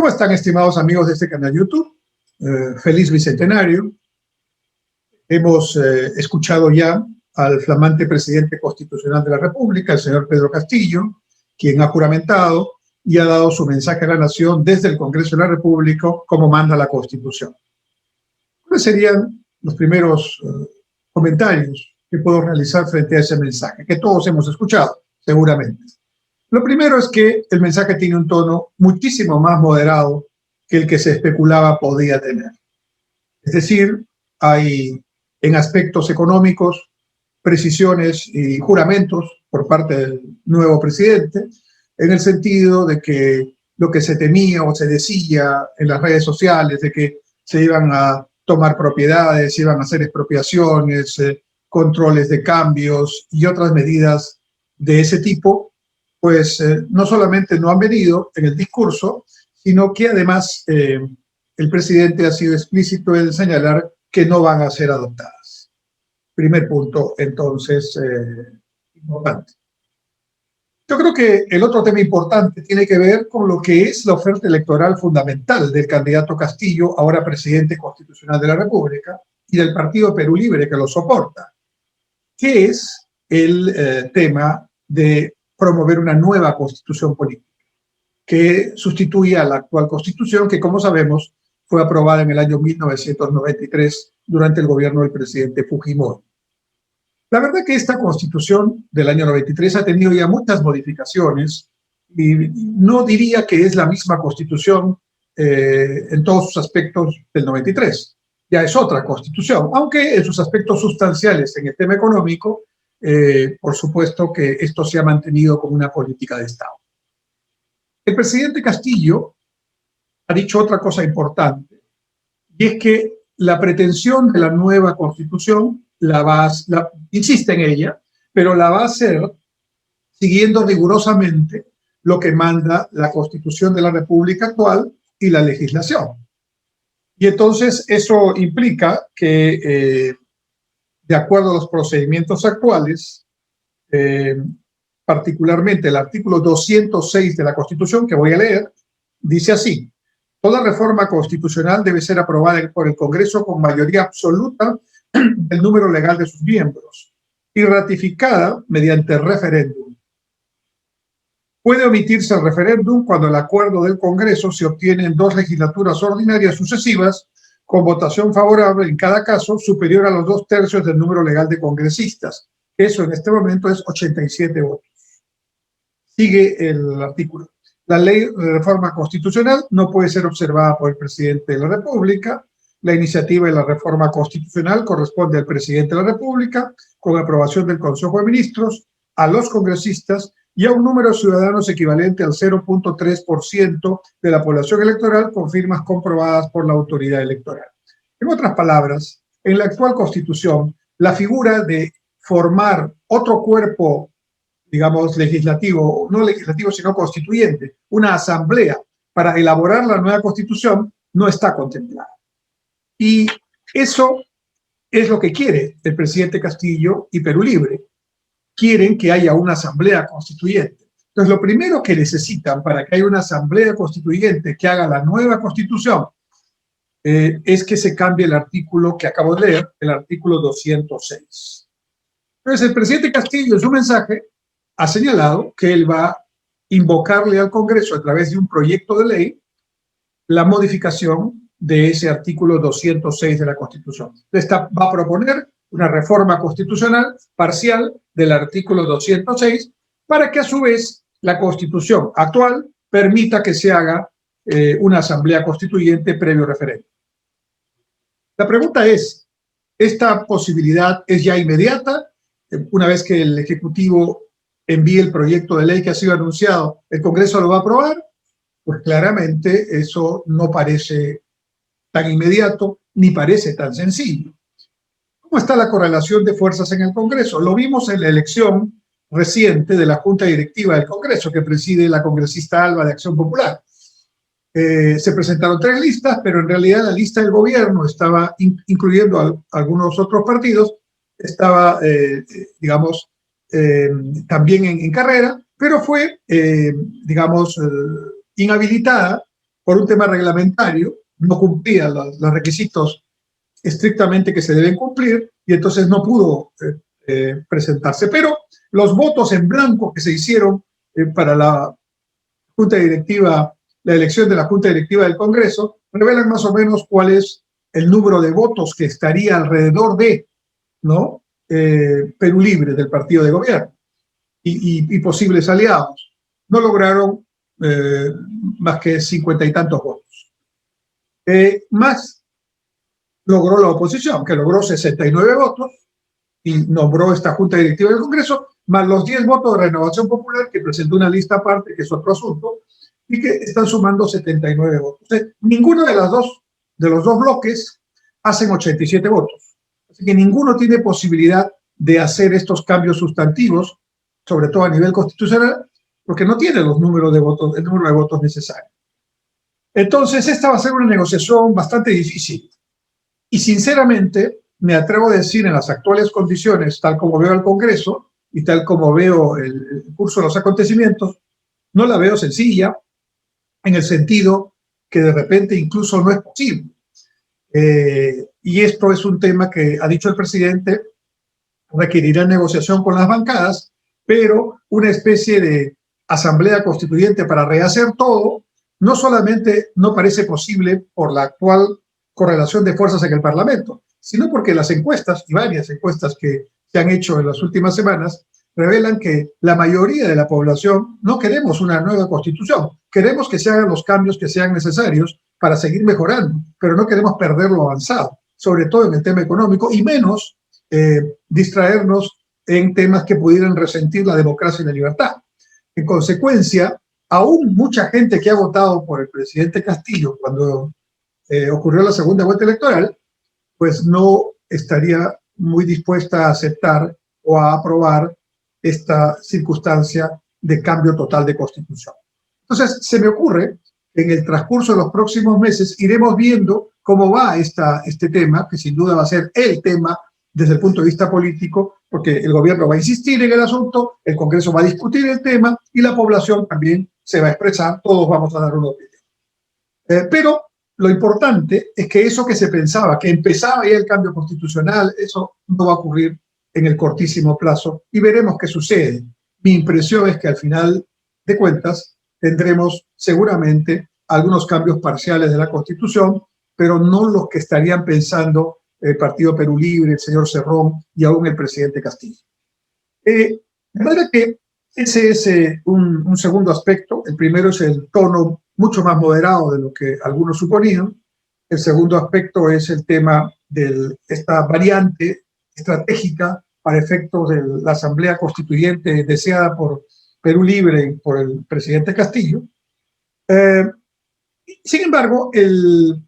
¿Cómo están, estimados amigos de este canal YouTube? Feliz Bicentenario. Hemos escuchado ya al flamante presidente constitucional de la República, el señor Pedro Castillo, quien ha juramentado y ha dado su mensaje a la nación desde el Congreso de la República, como manda la Constitución. ¿Cuáles serían los primeros comentarios que puedo realizar frente a ese mensaje, que todos hemos escuchado, seguramente? Lo primero es que el mensaje tiene un tono muchísimo más moderado que el que se especulaba podía tener. Es decir, hay en aspectos económicos precisiones y juramentos por parte del nuevo presidente, en el sentido de que lo que se temía o se decía en las redes sociales, de que se iban a tomar propiedades, iban a hacer expropiaciones, controles de cambios y otras medidas de ese tipo, pues no solamente no han venido en el discurso, sino que además el presidente ha sido explícito en señalar que no van a ser adoptadas. Primer punto, entonces, importante. Yo creo que el otro tema importante tiene que ver con lo que es la oferta electoral fundamental del candidato Castillo, ahora presidente constitucional de la República, y del Partido Perú Libre que lo soporta, que es el tema de promover una nueva constitución política que sustituya a la actual constitución que, como sabemos, fue aprobada en el año 1993 durante el gobierno del presidente Fujimori. La verdad que esta constitución del año 93 ha tenido ya muchas modificaciones y no diría que es la misma constitución en todos sus aspectos del 93. Ya es otra constitución, aunque en sus aspectos sustanciales en el tema económico, por supuesto que esto se ha mantenido como una política de Estado. El presidente Castillo ha dicho otra cosa importante, y es que la pretensión de la nueva constitución insiste en ella, pero la va a hacer siguiendo rigurosamente lo que manda la Constitución de la República actual y la legislación. Y entonces eso implica que, de acuerdo a los procedimientos actuales, particularmente el artículo 206 de la Constitución, que voy a leer, dice así: toda reforma constitucional debe ser aprobada por el Congreso con mayoría absoluta del número legal de sus miembros y ratificada mediante referéndum. Puede omitirse el referéndum cuando el acuerdo del Congreso se obtiene en 2 legislaturas ordinarias sucesivas con votación favorable en cada caso superior a los 2/3 del número legal de congresistas. Eso en este momento es 87 votos. Sigue el artículo. La ley de reforma constitucional no puede ser observada por el presidente de la República. La iniciativa de la reforma constitucional corresponde al presidente de la República, con aprobación del Consejo de Ministros, a los congresistas y a un número de ciudadanos equivalente al 0.3% de la población electoral con firmas comprobadas por la autoridad electoral. En otras palabras, en la actual Constitución, la figura de formar otro cuerpo, digamos, legislativo, no legislativo, sino constituyente, una asamblea para elaborar la nueva Constitución, no está contemplada. Y eso es lo que quiere el presidente Castillo y Perú Libre. Quieren que haya una asamblea constituyente. Entonces, lo primero que necesitan para que haya una asamblea constituyente que haga la nueva Constitución es que se cambie el artículo que acabo de leer, el artículo 206. Entonces, el presidente Castillo en su mensaje ha señalado que él va a invocarle al Congreso a través de un proyecto de ley la modificación de ese artículo 206 de la Constitución. Va a proponer una reforma constitucional parcial del artículo 206 para que a su vez la Constitución actual permita que se haga una asamblea constituyente previo referéndum. La pregunta es, ¿esta posibilidad es ya inmediata? Una vez que el Ejecutivo envíe el proyecto de ley que ha sido anunciado, ¿el Congreso lo va a aprobar? Pues claramente eso no parece tan inmediato ni parece tan sencillo. ¿Cómo está la correlación de fuerzas en el Congreso? Lo vimos en la elección reciente de la Junta Directiva del Congreso, que preside la congresista Alba de Acción Popular. Se presentaron 3 listas, pero en realidad la lista del gobierno estaba, incluyendo a algunos otros partidos, estaba, digamos, también en carrera, pero fue, digamos, inhabilitada por un tema reglamentario, no cumplía los requisitos estrictamente que se deben cumplir y entonces no pudo presentarse. Pero los votos en blanco que se hicieron para la Junta Directiva, la elección de la Junta Directiva del Congreso, revelan más o menos cuál es el número de votos que estaría alrededor de, ¿no? Perú Libre, del partido de gobierno, y posibles aliados. No lograron más que 50 y tantos votos. Más logró la oposición, que logró 69 votos y nombró esta Junta Directiva del Congreso, más los 10 votos de Renovación Popular, que presentó una lista aparte, que es otro asunto, y que están sumando 79 votos. Entonces, ninguno de los dos bloques hacen 87 votos. Así que ninguno tiene posibilidad de hacer estos cambios sustantivos, sobre todo a nivel constitucional, porque no tiene los números de votos, el número de votos necesario. Entonces, esta va a ser una negociación bastante difícil. Y sinceramente, me atrevo a decir en las actuales condiciones, tal como veo al Congreso y tal como veo el curso de los acontecimientos, no la veo sencilla, en el sentido que de repente incluso no es posible. Y esto es un tema que, ha dicho el presidente, requerirá negociación con las bancadas, pero una especie de asamblea constituyente para rehacer todo, no solamente no parece posible por la actual correlación de fuerzas en el Parlamento, sino porque las encuestas, y varias encuestas que se han hecho en las últimas semanas, revelan que la mayoría de la población no queremos una nueva constitución, queremos que se hagan los cambios que sean necesarios para seguir mejorando, pero no queremos perder lo avanzado, sobre todo en el tema económico, y menos distraernos en temas que pudieran resentir la democracia y la libertad. En consecuencia, aún mucha gente que ha votado por el presidente Castillo cuando ocurrió la segunda vuelta electoral, pues no estaría muy dispuesta a aceptar o a aprobar esta circunstancia de cambio total de constitución. Entonces, se me ocurre que en el transcurso de los próximos meses iremos viendo cómo va este tema, que sin duda va a ser el tema desde el punto de vista político, porque el gobierno va a insistir en el asunto, el Congreso va a discutir el tema y la población también se va a expresar, todos vamos a dar una opinión. Pero lo importante es que eso que se pensaba, que empezaba ya el cambio constitucional, eso no va a ocurrir en el cortísimo plazo y veremos qué sucede. Mi impresión es que al final de cuentas tendremos seguramente algunos cambios parciales de la Constitución, pero no los que estarían pensando el Partido Perú Libre, el señor Cerrón y aún el presidente Castillo. De manera que ese es un segundo aspecto. El primero es el tono mucho más moderado de lo que algunos suponían. El segundo aspecto es el tema de esta variante estratégica para efectos de la Asamblea Constituyente deseada por Perú Libre y por el presidente Castillo. Sin embargo, el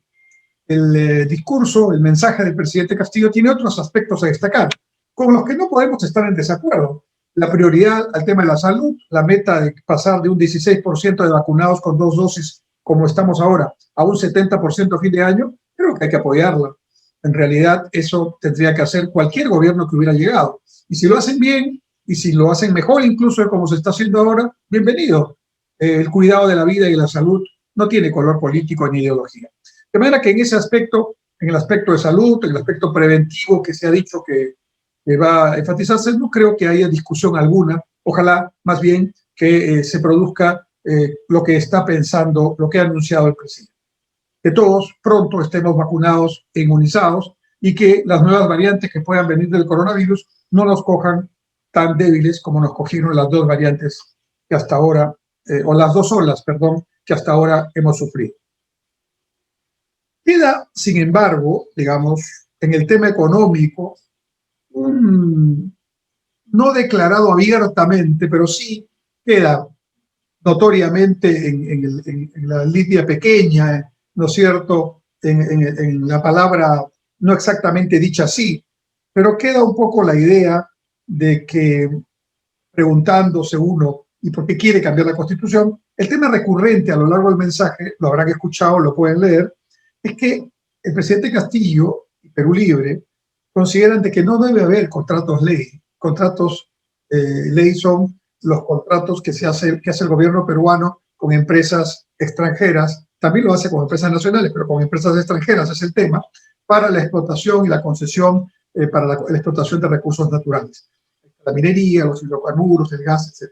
discurso, el mensaje del presidente Castillo tiene otros aspectos a destacar, con los que no podemos estar en desacuerdo. La prioridad al tema de la salud, la meta de pasar de un 16% de vacunados con 2 dosis, como estamos ahora, a un 70% a fin de año, creo que hay que apoyarla. En realidad, eso tendría que hacer cualquier gobierno que hubiera llegado. Y si lo hacen bien, y si lo hacen mejor incluso de como se está haciendo ahora, bienvenido. El cuidado de la vida y la salud no tiene color político ni ideología. De manera que en ese aspecto, en el aspecto de salud, en el aspecto preventivo que se ha dicho que va a enfatizarse, no creo que haya discusión alguna. Ojalá más bien que se produzca lo que está pensando, lo que ha anunciado el presidente. Que todos pronto estemos vacunados e inmunizados y que las nuevas variantes que puedan venir del coronavirus no nos cojan tan débiles como nos cogieron las dos variantes que hasta ahora, o las dos olas, perdón, que hasta ahora hemos sufrido. Queda, sin embargo, digamos, en el tema económico, no declarado abiertamente, pero sí queda notoriamente en la línea pequeña, ¿no es cierto?, en la palabra no exactamente dicha así, pero queda un poco la idea de que, preguntándose uno, ¿y por qué quiere cambiar la Constitución? El tema recurrente a lo largo del mensaje, lo habrán escuchado, lo pueden leer, es que el presidente Castillo y Perú Libre consideran de que no debe haber contratos ley. Contratos ley son los contratos que hace el gobierno peruano con empresas extranjeras también lo hace con empresas nacionales, pero con empresas extranjeras es el tema, para la explotación y la concesión para la explotación de recursos naturales. La minería, los hidrocarburos, el gas, etc.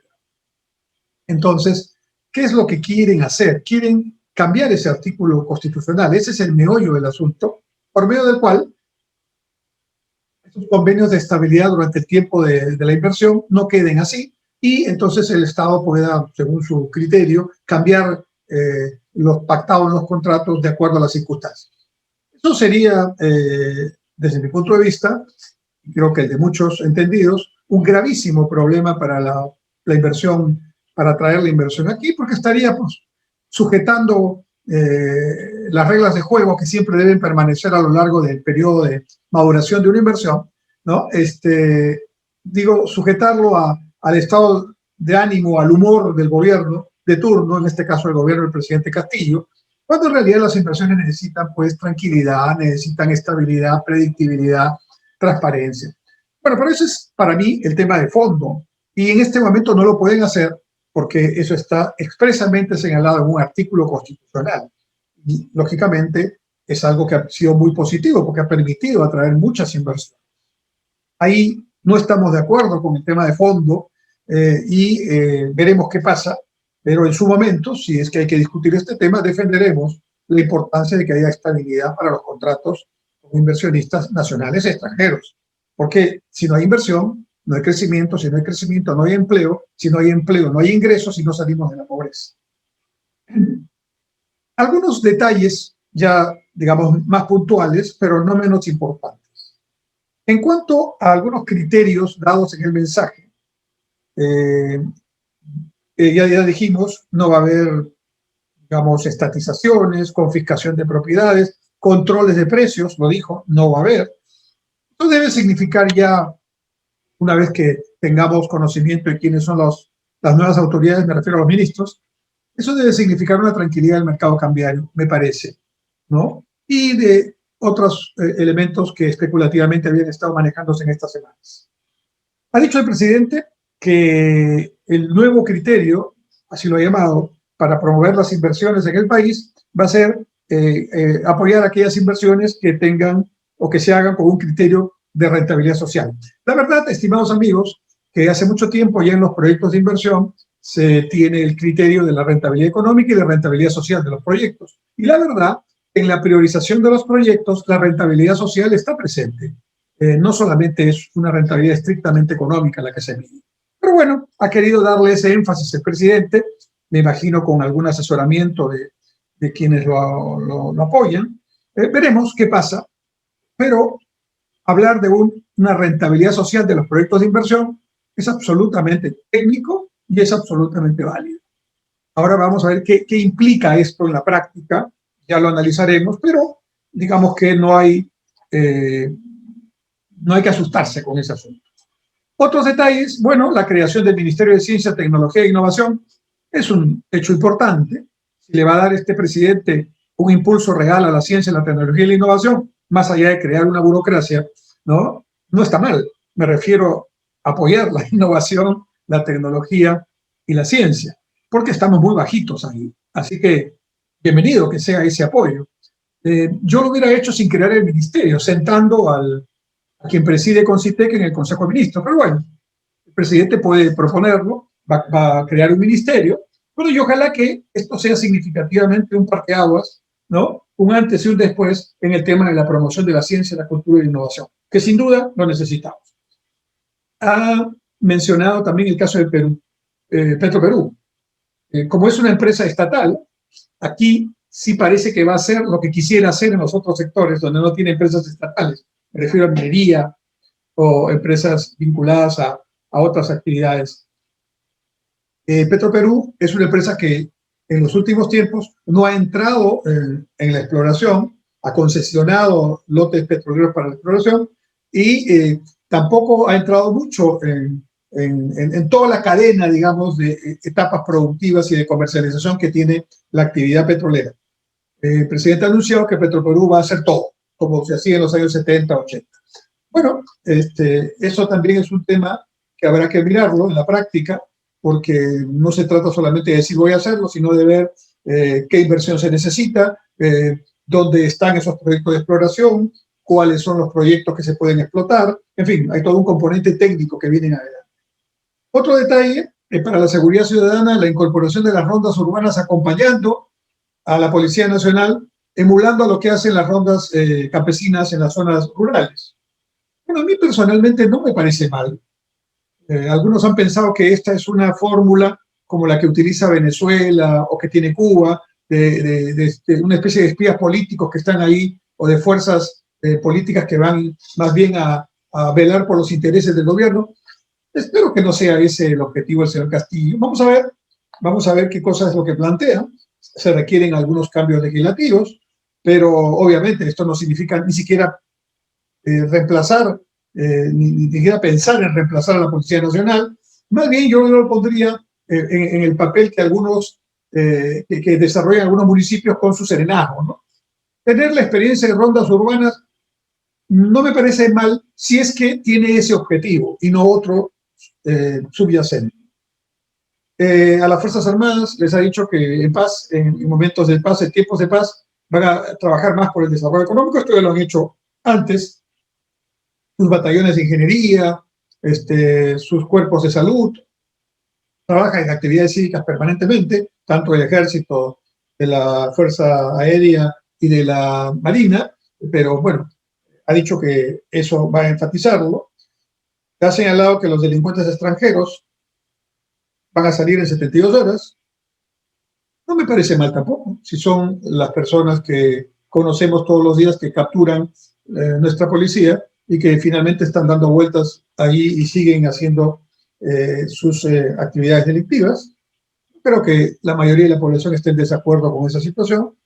Entonces, ¿qué es lo que quieren hacer? Quieren cambiar ese artículo constitucional. Ese es el meollo del asunto, por medio del cual esos convenios de estabilidad durante el tiempo de la inversión no queden así y entonces el Estado pueda, según su criterio, cambiar los pactados en los contratos de acuerdo a las circunstancias. Eso sería, desde mi punto de vista, y creo que el de muchos entendidos, un gravísimo problema para la inversión, para atraer la inversión aquí, porque estaría pues, sujetando las reglas de juego que siempre deben permanecer a lo largo del periodo de maduración de una inversión, ¿no? Digo, sujetarlo al estado de ánimo, al humor del gobierno de turno, en este caso el gobierno del presidente Castillo, cuando en realidad las inversiones necesitan pues tranquilidad, necesitan estabilidad, predictibilidad, transparencia. Bueno, pero eso es para mí el tema de fondo y en este momento no lo pueden hacer porque eso está expresamente señalado en un artículo constitucional. Y, lógicamente, es algo que ha sido muy positivo porque ha permitido atraer muchas inversiones. Ahí no estamos de acuerdo con el tema de fondo veremos qué pasa, pero en su momento, si es que hay que discutir este tema, defenderemos la importancia de que haya estabilidad para los contratos con inversionistas nacionales y extranjeros. Porque si no hay inversión, no hay crecimiento, si no hay crecimiento, no hay empleo, si no hay empleo, no hay ingresos y no salimos de la pobreza. Algunos detalles ya, digamos, más puntuales, pero no menos importantes. En cuanto a algunos criterios dados en el mensaje, ya dijimos, no va a haber, digamos, estatizaciones, confiscación de propiedades, controles de precios, lo dijo, no va a haber. Esto debe significar ya, una vez que tengamos conocimiento de quiénes son las nuevas autoridades, me refiero a los ministros, eso debe significar una tranquilidad del mercado cambiario, me parece, ¿no? Y de otros elementos que especulativamente habían estado manejándose en estas semanas. Ha dicho el presidente que el nuevo criterio, así lo ha llamado, para promover las inversiones en el país va a ser apoyar aquellas inversiones que tengan o que se hagan con un criterio de rentabilidad social. La verdad, estimados amigos, que hace mucho tiempo ya en los proyectos de inversión se tiene el criterio de la rentabilidad económica y de rentabilidad social de los proyectos. Y la verdad, en la priorización de los proyectos, la rentabilidad social está presente. No solamente es una rentabilidad estrictamente económica la que se mide. Pero bueno, ha querido darle ese énfasis el presidente, me imagino con algún asesoramiento de quienes lo apoyan. Veremos qué pasa, pero hablar de una rentabilidad social de los proyectos de inversión es absolutamente técnico y es absolutamente válido. Ahora vamos a ver qué implica esto en la práctica, ya lo analizaremos, pero digamos que no hay que asustarse con ese asunto. Otros detalles, bueno, la creación del Ministerio de Ciencia, Tecnología e Innovación es un hecho importante. Si le va a dar este presidente un impulso real a la ciencia, la tecnología y la innovación, más allá de crear una burocracia, no está mal. Me refiero a apoyar la innovación, la tecnología y la ciencia, porque estamos muy bajitos ahí. Así que bienvenido que sea ese apoyo. Yo lo hubiera hecho sin crear el ministerio, sentando a quien preside Concitec en el Consejo de Ministros. Pero bueno, el presidente puede proponerlo, va a crear un ministerio, pero y ojalá que esto sea significativamente un parteaguas, ¿no? Un antes y un después en el tema de la promoción de la ciencia, la cultura y la innovación, que sin duda lo necesitamos. Ha mencionado también el caso de Perú, Petroperú. Como es una empresa estatal, aquí sí parece que va a hacer lo que quisiera hacer en los otros sectores donde no tiene empresas estatales. Me refiero a minería o empresas vinculadas a otras actividades. Petroperú es una empresa que en los últimos tiempos no ha entrado en la exploración, ha concesionado lotes petroleros para la exploración y tampoco ha entrado mucho en toda la cadena, digamos, de etapas productivas y de comercialización que tiene la actividad petrolera. El presidente ha anunciado que Petroperú va a hacer todo, como se hacía en los años 70, 80. Bueno, eso también es un tema que habrá que mirarlo en la práctica, porque no se trata solamente de decir voy a hacerlo, sino de ver qué inversión se necesita, dónde están esos proyectos de exploración, cuáles son los proyectos que se pueden explotar. En fin, hay todo un componente técnico que viene adelante. Otro detalle, para la seguridad ciudadana, la incorporación de las rondas urbanas acompañando a la Policía Nacional, emulando a lo que hacen las rondas campesinas en las zonas rurales. Bueno, a mí personalmente no me parece mal. Algunos han pensado que esta es una fórmula como la que utiliza Venezuela o que tiene Cuba, de una especie de espías políticos que están ahí o de fuerzas políticas que van más bien a velar por los intereses del gobierno. Espero que no sea ese el objetivo del señor Castillo. Vamos a ver qué cosa es lo que plantea. Se requieren algunos cambios legislativos, pero obviamente esto no significa ni siquiera reemplazar, ni siquiera pensar en reemplazar a la Policía Nacional. Más bien yo lo pondría en el papel que algunos, que desarrollan algunos municipios con su serenazgo, ¿no? Tener la experiencia de rondas urbanas no me parece mal si es que tiene ese objetivo y no otro subyacente. A las Fuerzas Armadas les ha dicho que en paz, en momentos de paz, en tiempos de paz, van a trabajar más por el desarrollo económico. Esto ya lo han hecho antes. Sus batallones de ingeniería, sus cuerpos de salud, trabajan en actividades cívicas permanentemente, tanto del Ejército, de la Fuerza Aérea y de la Marina, pero bueno, ha dicho que eso va a enfatizarlo. Ha señalado que los delincuentes extranjeros van a salir en 72 horas. No me parece mal tampoco, si son las personas que conocemos todos los días que capturan nuestra policía y que finalmente están dando vueltas ahí y siguen haciendo sus actividades delictivas. Creo que la mayoría de la población está en desacuerdo con esa situación.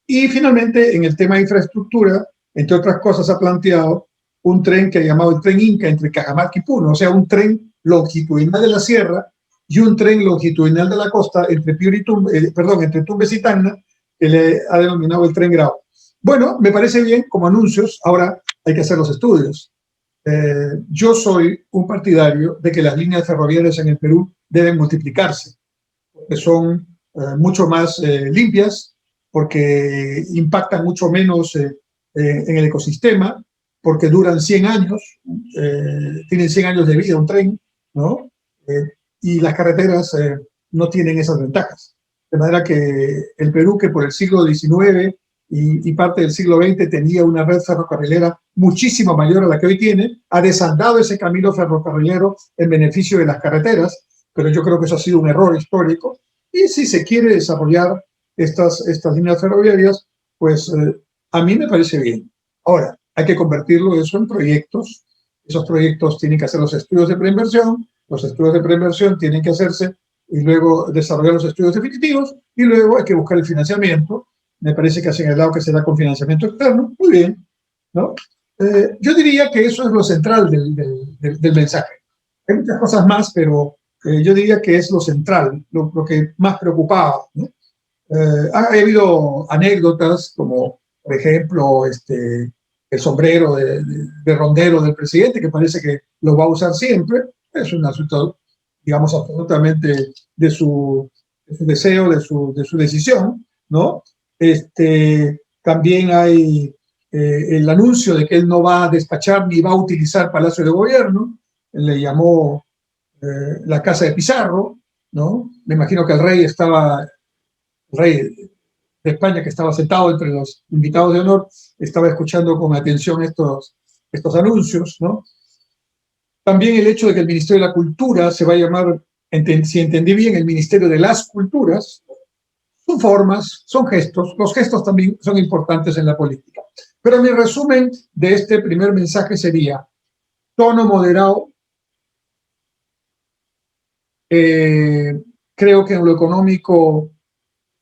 Y finalmente, en el tema de infraestructura, entre otras cosas, ha planteado un tren que ha llamado el tren Inca entre Cajamarca y Puno, o sea, un tren longitudinal de la sierra y un tren longitudinal de la costa entre entre Tumbes y Tacna, que le ha denominado el tren Grau. Bueno, me parece bien como anuncios, ahora hay que hacer los estudios. Yo soy un partidario de que las líneas ferroviarias en el Perú deben multiplicarse, porque son mucho más limpias, porque impactan mucho menos en el ecosistema, porque duran 100 años, tienen 100 años de vida un tren, ¿no? Y las carreteras no tienen esas ventajas. De manera que el Perú, que por el siglo XIX y parte del siglo XX tenía una red ferrocarrilera muchísimo mayor a la que hoy tiene, ha desandado ese camino ferrocarrilero en beneficio de las carreteras, pero yo creo que eso ha sido un error histórico. Y si se quiere desarrollar estas líneas ferroviarias, pues a mí me parece bien. Ahora, hay que convertirlo eso en proyectos. Esos proyectos tienen que hacer los estudios de preinversión, los estudios de preinversión tienen que hacerse y luego desarrollar los estudios definitivos y luego hay que buscar el financiamiento. Me parece que ha señalado que será con financiamiento externo. Muy bien, ¿no? Yo diría que eso es lo central del mensaje. Hay muchas cosas más, pero yo diría que es lo central, lo que más preocupaba, ¿no? Ha habido anécdotas como, por ejemplo, el sombrero de rondero del presidente, que parece que lo va a usar siempre. Es un asunto, digamos, absolutamente de su deseo, de su decisión, ¿no? También hay el anuncio de que él no va a despachar ni va a utilizar Palacio de Gobierno. Él le llamó la casa de Pizarro, ¿no? Me imagino que el rey de España, que estaba sentado entre los invitados de honor, estaba escuchando con atención estos anuncios, ¿no? También el hecho de que el Ministerio de la Cultura se va a llamar, si entendí bien, el Ministerio de las Culturas. Son formas, son gestos. Los gestos también son importantes en la política. Pero mi resumen de este primer mensaje sería: tono moderado. Creo que en lo económico,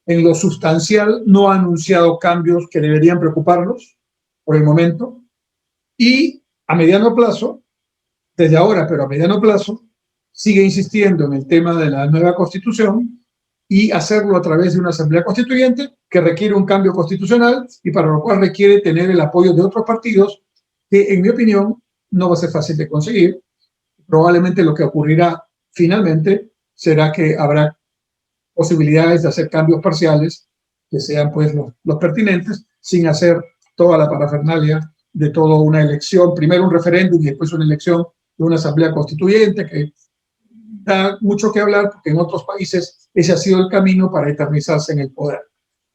en lo sustancial, no ha anunciado cambios que deberían preocuparnos por el momento. Y a mediano plazo, desde ahora, pero a mediano plazo, sigue insistiendo en el tema de la nueva Constitución y hacerlo a través de una asamblea constituyente que requiere un cambio constitucional y para lo cual requiere tener el apoyo de otros partidos que, en mi opinión, no va a ser fácil de conseguir. Probablemente lo que ocurrirá finalmente será que habrá posibilidades de hacer cambios parciales que sean pues los pertinentes, sin hacer toda la parafernalia de toda una elección, primero un referéndum y después una elección de una asamblea constituyente, que da mucho que hablar porque en otros países ese ha sido el camino para eternizarse en el poder,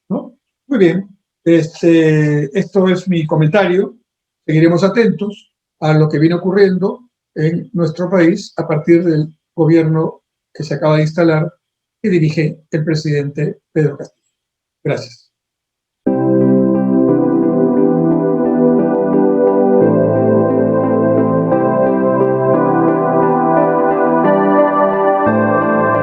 ¿no? Muy bien, esto es mi comentario. Seguiremos atentos a lo que viene ocurriendo en nuestro país a partir del gobierno que se acaba de instalar y dirige el presidente Pedro Castillo. Gracias.